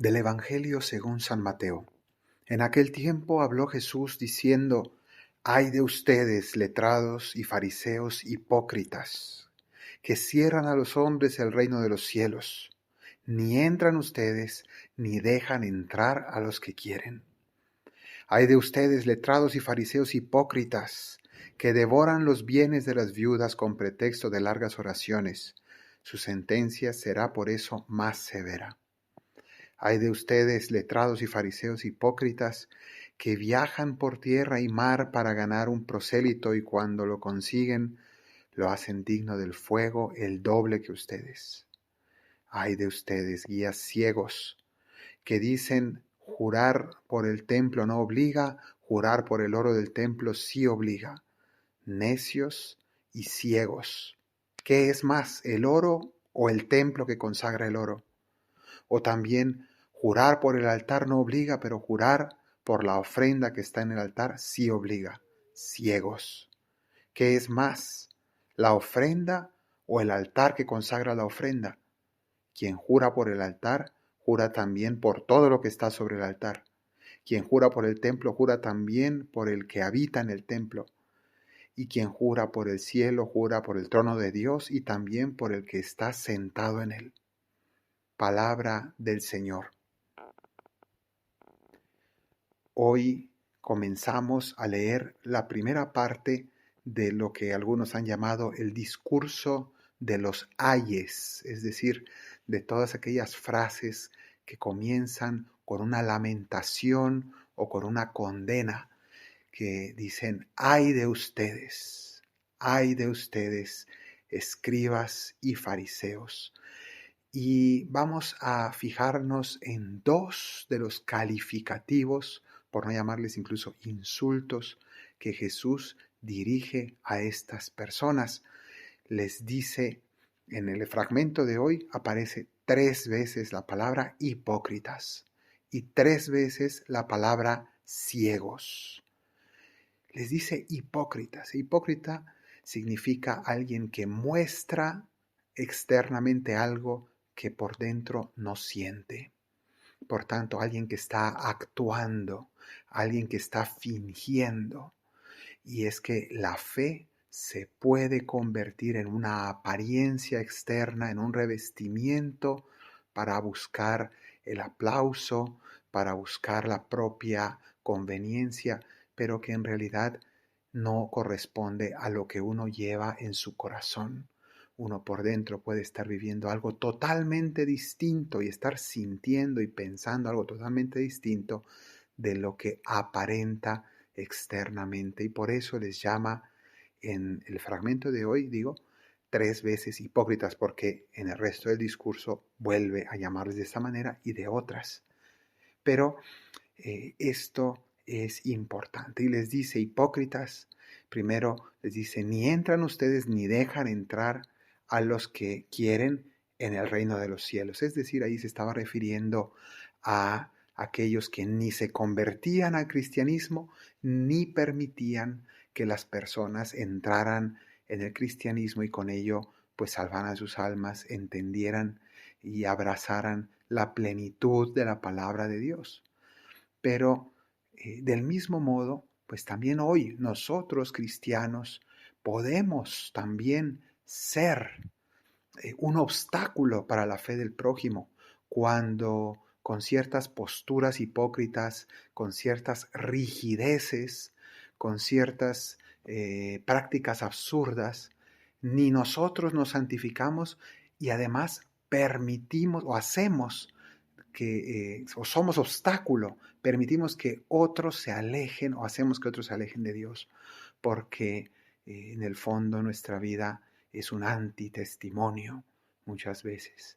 Del Evangelio según San Mateo. En aquel tiempo habló Jesús diciendo: Ay de ustedes, letrados y fariseos hipócritas, que cierran a los hombres el reino de los cielos. Ni entran ustedes, ni dejan entrar a los que quieren. Ay de ustedes, letrados y fariseos hipócritas, que devoran los bienes de las viudas con pretexto de largas oraciones. Su sentencia será por eso más severa. Ay de ustedes, letrados y fariseos hipócritas, que viajan por tierra y mar para ganar un prosélito, y cuando lo consiguen, lo hacen digno del fuego el doble que ustedes. Ay de ustedes, guías ciegos, que dicen: jurar por el templo no obliga, jurar por el oro del templo sí obliga. Necios y ciegos. ¿Qué es más, el oro o el templo que consagra el oro? O también, jurar por el altar no obliga, pero jurar por la ofrenda que está en el altar sí obliga. Ciegos. ¿Qué es más, la ofrenda o el altar que consagra la ofrenda? Quien jura por el altar, jura también por todo lo que está sobre el altar. Quien jura por el templo, jura también por el que habita en el templo. Y quien jura por el cielo, jura por el trono de Dios y también por el que está sentado en él. Palabra del Señor. Hoy comenzamos a leer la primera parte de lo que algunos han llamado el discurso de los ayes, es decir, de todas aquellas frases que comienzan con una lamentación o con una condena, que dicen: ay de ustedes, escribas y fariseos. Y vamos a fijarnos en dos de los calificativos, por no llamarles incluso insultos, que Jesús dirige a estas personas. Les dice, en el fragmento de hoy aparece 3 veces la palabra hipócritas y 3 veces la palabra ciegos. Les dice hipócritas. Hipócrita significa alguien que muestra externamente algo que por dentro no siente. Por tanto, alguien que está actuando, alguien que está fingiendo. Y es que la fe se puede convertir en una apariencia externa, en un revestimiento para buscar el aplauso, para buscar la propia conveniencia, pero que en realidad no corresponde a lo que uno lleva en su corazón. Uno por dentro puede estar viviendo algo totalmente distinto y estar sintiendo y pensando algo totalmente distinto de lo que aparenta externamente. Y por eso les llama en el fragmento de hoy, 3 veces hipócritas, porque en el resto del discurso vuelve a llamarles de esta manera y de otras. Pero esto es importante y les dice: hipócritas. Primero les dice: ni entran ustedes ni dejan entrar a los que quieren en el reino de los cielos. Es decir, ahí se estaba refiriendo a aquellos que ni se convertían al cristianismo ni permitían que las personas entraran en el cristianismo y con ello pues salvaran sus almas, entendieran y abrazaran la plenitud de la palabra de Dios. Pero del mismo modo, pues también hoy nosotros cristianos podemos también ser un obstáculo para la fe del prójimo cuando con ciertas posturas hipócritas, con ciertas rigideces, con ciertas prácticas absurdas, ni nosotros nos santificamos y además permitimos o hacemos que, o somos obstáculo, permitimos que otros se alejen o hacemos que otros se alejen de Dios, porque en el fondo nuestra vida es un antitestimonio muchas veces.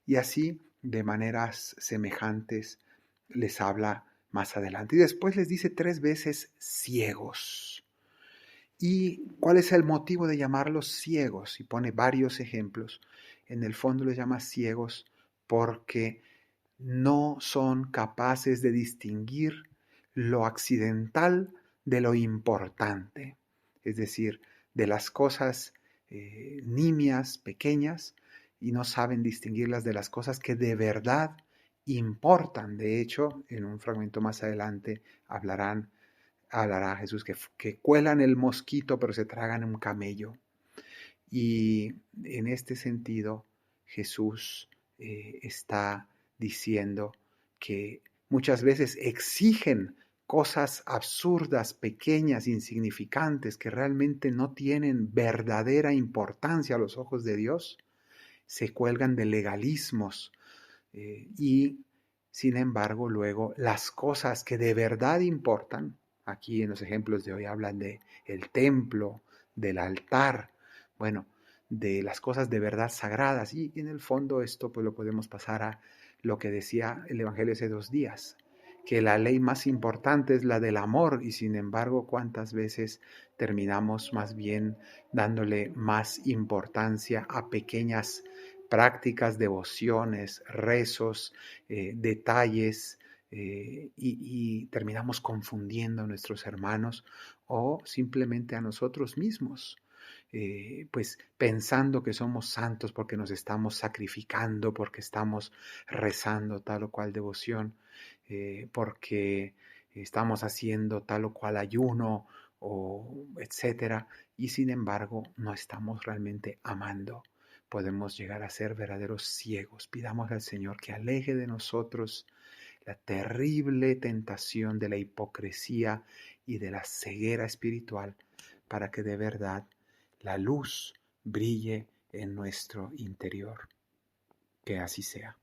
Y así, de maneras semejantes, les habla más adelante. Y después les dice 3 veces ciegos. ¿Y cuál es el motivo de llamarlos ciegos? Y pone varios ejemplos. En el fondo les llama ciegos porque no son capaces de distinguir lo accidental de lo importante, es decir, de las cosas nimias, pequeñas, y no saben distinguirlas de las cosas que de verdad importan. De hecho, en un fragmento más adelante hablará Jesús que cuelan el mosquito pero se tragan un camello. Y en este sentido, Jesús está diciendo que muchas veces exigen cosas absurdas, pequeñas, insignificantes, que realmente no tienen verdadera importancia a los ojos de Dios, se cuelgan de legalismos y, sin embargo, luego las cosas que de verdad importan, aquí en los ejemplos de hoy hablan de el templo, del altar, bueno, de las cosas de verdad sagradas. Y en el fondo esto pues lo podemos pasar a lo que decía el Evangelio hace 2 días, que la ley más importante es la del amor y sin embargo cuántas veces terminamos más bien dándole más importancia a pequeñas prácticas, devociones, rezos, detalles, y terminamos confundiendo a nuestros hermanos o simplemente a nosotros mismos. Pues pensando que somos santos porque nos estamos sacrificando, porque estamos rezando tal o cual devoción, porque estamos haciendo tal o cual ayuno o etcétera, y sin embargo no estamos realmente amando. Podemos llegar a ser verdaderos ciegos. Pidamos al Señor que aleje de nosotros la terrible tentación de la hipocresía y de la ceguera espiritual para que de verdad la luz brille en nuestro interior. Que así sea.